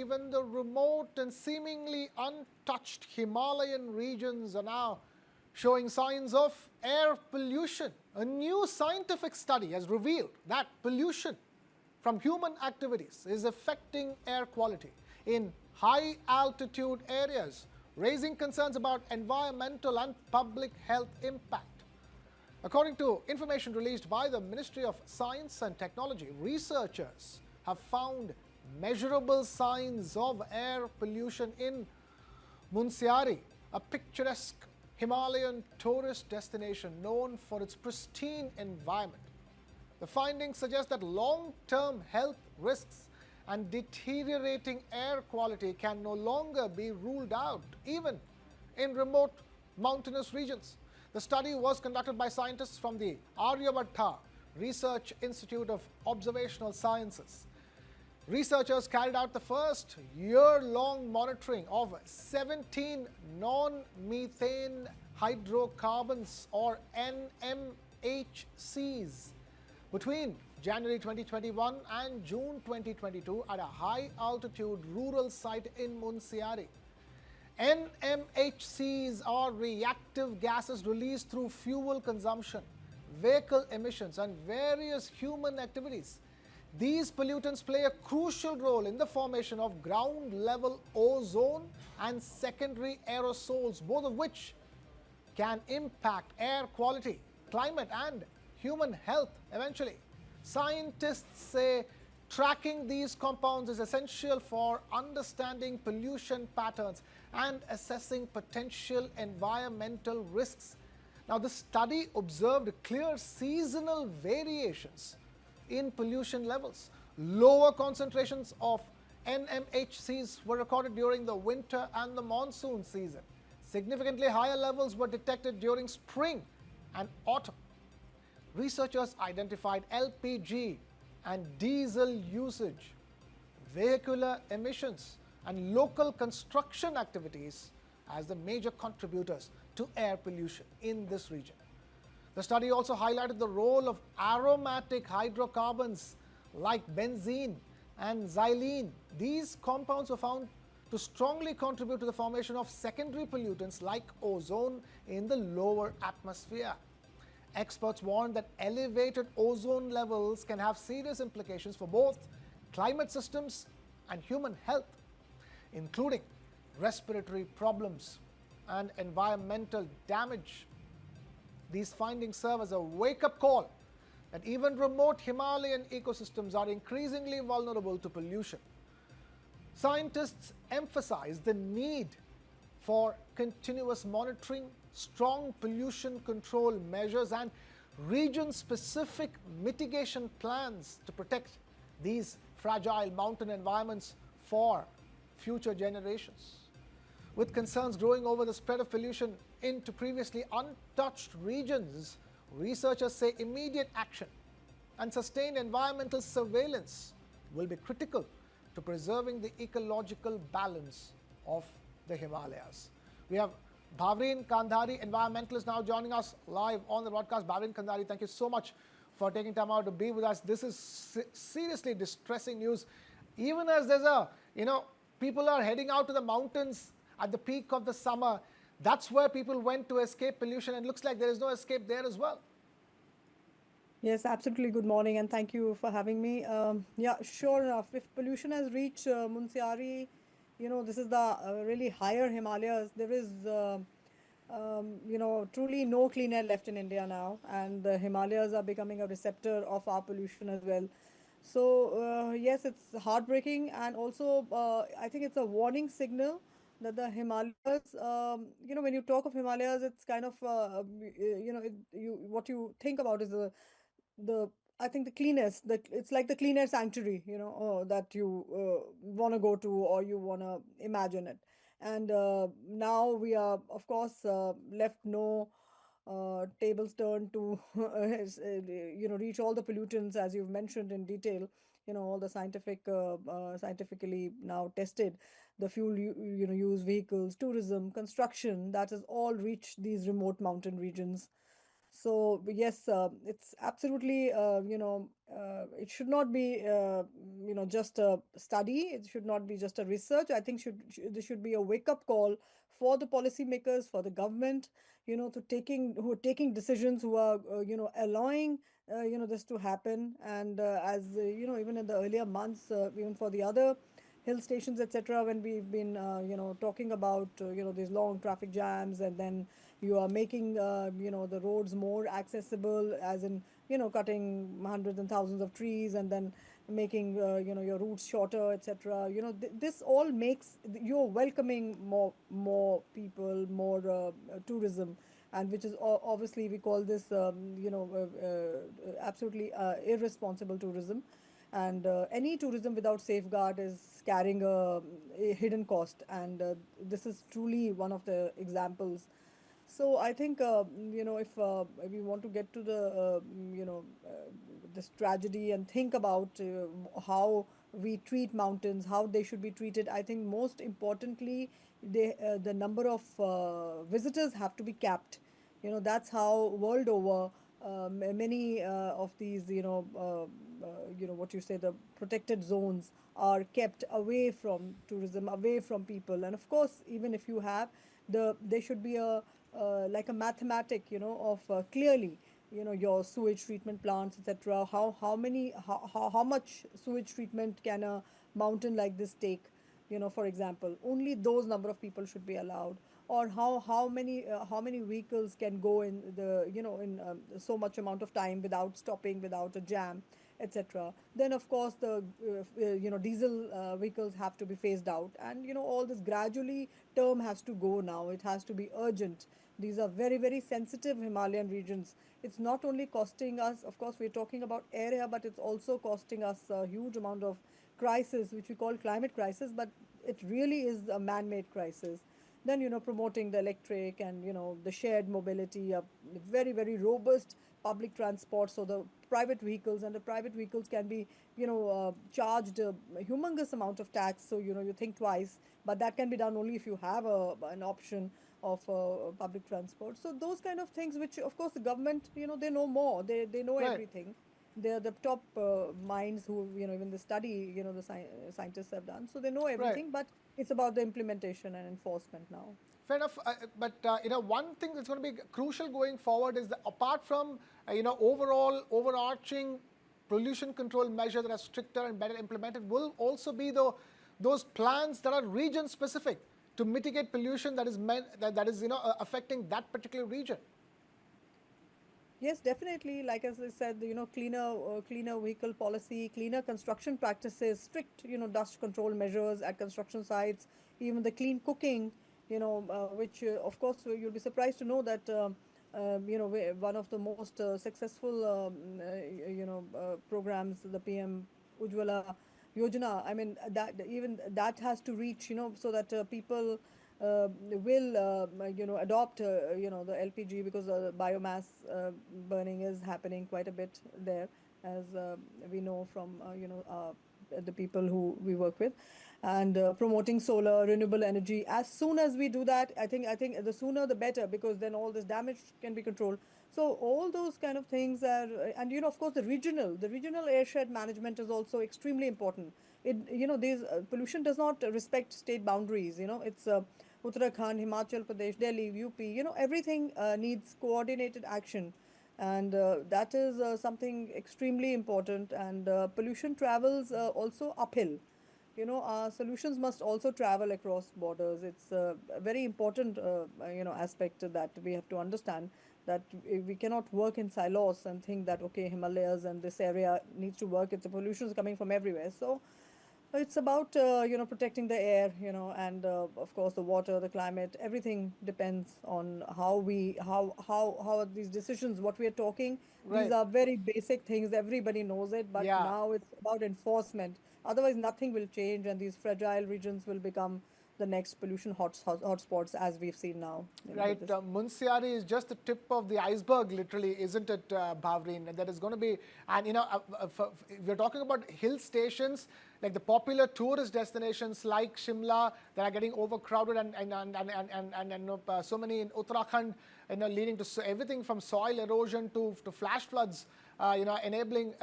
even the remote and seemingly untouched Himalayan regions are now showing signs of air pollution. A new scientific study has revealed that pollution from human activities is affecting air quality in high altitude areas, raising concerns about environmental and public health impact. According to information released by the Ministry of Science and Technology, researchers have found measurable signs of air pollution in Munsyari, a picturesque Himalayan tourist destination known for its pristine environment. The findings suggest that long-term health risks and deteriorating air quality can no longer be ruled out, even in remote mountainous regions. The study was conducted by scientists from the Aryabhatta Research Institute of Observational Sciences. Researchers carried out the first year-long monitoring of 17 non-methane hydrocarbons or NMHCs between January 2021 and June 2022 at a high-altitude rural site in Munsyari. NMHCs are reactive gases released through fuel consumption, vehicle emissions, and various human activities. These pollutants play a crucial role in the formation of ground-level ozone and secondary aerosols, both of which can impact air quality, climate, and human health eventually. Scientists say tracking these compounds is essential for understanding pollution patterns and assessing potential environmental risks. Now, the study observed clear seasonal variations in pollution levels. Lower concentrations of NMHCs were recorded during the winter and the monsoon season. Significantly higher levels were detected during spring and autumn. Researchers identified LPG and diesel usage, vehicular emissions, and local construction activities as the major contributors to air pollution in this region. The study also highlighted the role of aromatic hydrocarbons like benzene and xylene. These compounds were found to strongly contribute to the formation of secondary pollutants like ozone in the lower atmosphere. Experts warned that elevated ozone levels can have serious implications for both climate systems and human health, including respiratory problems and environmental damage. These findings serve as a wake-up call that even remote Himalayan ecosystems are increasingly vulnerable to pollution. Scientists emphasize the need for continuous monitoring, strong pollution control measures, and region-specific mitigation plans to protect these fragile mountain environments for future generations. With concerns growing over the spread of pollution into previously untouched regions, researchers say immediate action and sustained environmental surveillance will be critical to preserving the ecological balance of the Himalayas. We have Bhavrin Kandhari, environmentalist, now joining us live on the broadcast. Bhavrin Kandhari, thank you so much for taking time out to be with us. This is seriously distressing news. Even as there's people are heading out to the mountains at the peak of the summer. That's where people went to escape pollution, and it looks like there is no escape there as well. Yes, absolutely. Good morning, and thank you for having me. Yeah, sure enough. If pollution has reached Munsyari, this is the really higher Himalayas. There is, truly no clean air left in India now, and the Himalayas are becoming a receptor of our pollution as well. So, yes, it's heartbreaking, and also I think it's a warning signal that the Himalayas, when you talk of Himalayas, it's kind of, what you think about is the I think the cleanest, it's like the clean air sanctuary, that you want to go to or you want to imagine it. And now we are, of course, left no tables turned to, reach all the pollutants as you've mentioned in detail. All the scientifically now tested, the fuel use, vehicles, tourism, construction, that has all reached these remote mountain regions. So yes, it's absolutely, it should not be, just a study. It should not be just a research. I think there should be a wake up call for the policymakers, for the government, who are taking decisions, who are, allowing, this to happen. And as even in the earlier months, even for the other hill stations, etc., when we've been, talking about, these long traffic jams, and then you are making, the roads more accessible, as in, cutting hundreds and thousands of trees, and then making, your routes shorter, etc. This all makes you're welcoming more people, more tourism, and which is obviously we call this, absolutely irresponsible tourism. And any tourism without safeguard is carrying a hidden cost, and this is truly one of the examples. So I think, if we want to get to the, this tragedy, and think about how we treat mountains, how they should be treated, I think most importantly, the number of visitors have to be capped. That's how world over, many of these, what you say, the protected zones are kept away from tourism, away from people. And of course, even if you have there should be a, like a mathematic, of clearly, your sewage treatment plants, etc. How much sewage treatment can a mountain like this take? For example, only those number of people should be allowed. Or how many vehicles can go in the, in so much amount of time without stopping, without a jam, etc. Then of course the, diesel vehicles have to be phased out, and all this gradually term has to go now. It has to be urgent. These are very, very sensitive Himalayan regions. It's not only costing us, of course, we're talking about area, but it's also costing us a huge amount of crisis, which we call climate crisis, but it really is a man-made crisis. Then, promoting the electric and, the shared mobility, a very, very robust public transport. So the private vehicles, and the private vehicles can be, charged a humongous amount of tax. So, you think twice, but that can be done only if you have an option of public transport. So those kind of things, which of course the government, they know more, they know Right. everything. They're the top minds who, even the study, the scientists have done. So they know Right. everything, but it's about the implementation and enforcement now. Fair enough. But one thing that's going to be crucial going forward is that apart from overall overarching pollution control measures that are stricter and better implemented, will also be those plans that are region specific to mitigate pollution that is affecting that particular region. Yes, definitely. Like as I said, cleaner vehicle policy, cleaner construction practices, strict, dust control measures at construction sites, even the clean cooking, which of course you'll be surprised to know that, one of the most successful, programs, the PM Ujwala Yojana. I mean, that even that has to reach, so that people will, adopt, the LPG, because biomass burning is happening quite a bit there, as we know from, the people who we work with, and promoting solar renewable energy. As soon as we do that, I think the sooner the better, because then all this damage can be controlled. So all those kind of things are, and of course the regional airshed management is also extremely important. These pollution does not respect state boundaries. It's Uttarakhand, Himachal Pradesh, Delhi, UP. Everything needs coordinated action, and that is something extremely important. And pollution travels also uphill. Solutions must also travel across borders. It's a very important, aspect that we have to understand, that we cannot work in silos and think that, okay, Himalayas and this area needs to work. It's the pollution is coming from everywhere. So it's about, protecting the air, and of course the water, the climate. Everything depends on how are these decisions. What we are talking, these Right. are very basic things. Everybody knows it, but Yeah. now it's about enforcement. Otherwise, nothing will change, and these fragile regions will become, the next pollution hotspots as we've seen now. Right, Munsyari is just the tip of the iceberg, literally, isn't it, Bhavreen? And that is going to be, and we're talking about hill stations, like the popular tourist destinations like Shimla that are getting overcrowded, and so many in Uttarakhand, leading to everything from soil erosion to flash floods. Enabling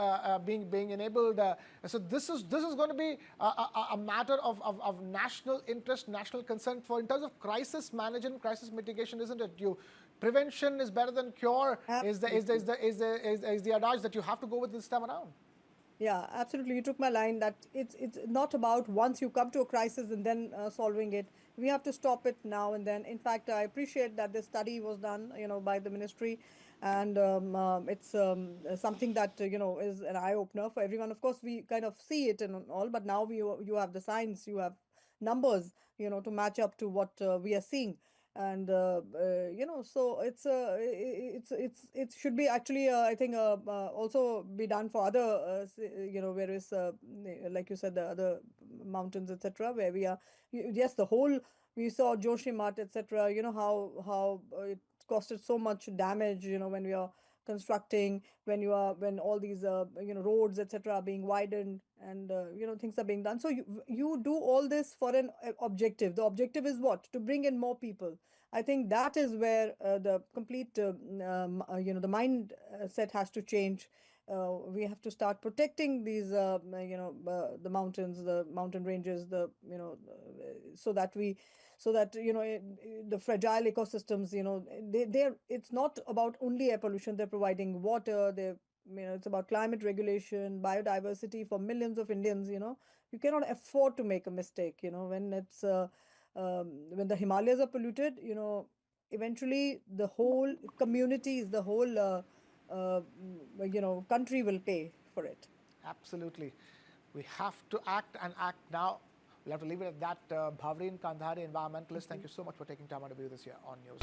being enabled. So this is going to be a matter of national interest, national concern for in terms of crisis management, crisis mitigation, isn't it? Prevention is better than cure. Is the adage that you have to go with this time around? Yeah, absolutely. You took my line that it's not about once you come to a crisis and then solving it. We have to stop it now and then. In fact, I appreciate that this study was done, by the ministry, and it's something that is an eye opener for everyone. Of course, we kind of see it and all, but now you have the science, you have numbers, to match up to what we are seeing. And so it should be actually I think also be done for other various like you said, the other mountains, etc., where we are. Yes, the whole, we saw Joshimat, etc., how it costed so much damage, when we are constructing, when all these roads, etc., are being widened, and things are being done. So you do all this for an objective. The objective is what? To bring in more people. I think that is where the complete the mindset has to change. We have to start protecting these the mountains, the mountain ranges, so that the fragile ecosystems, they're it's not about only air pollution. They're providing water, it's about climate regulation, biodiversity for millions of Indians. You cannot afford to make a mistake, when the Himalayas are polluted, eventually the whole communities, the whole country will pay for it. Absolutely. We have to act, and act now. We'll have to leave it at that. Bhavreen Kandhari, environmentalist, thank you so much for taking time out to be with us here on News.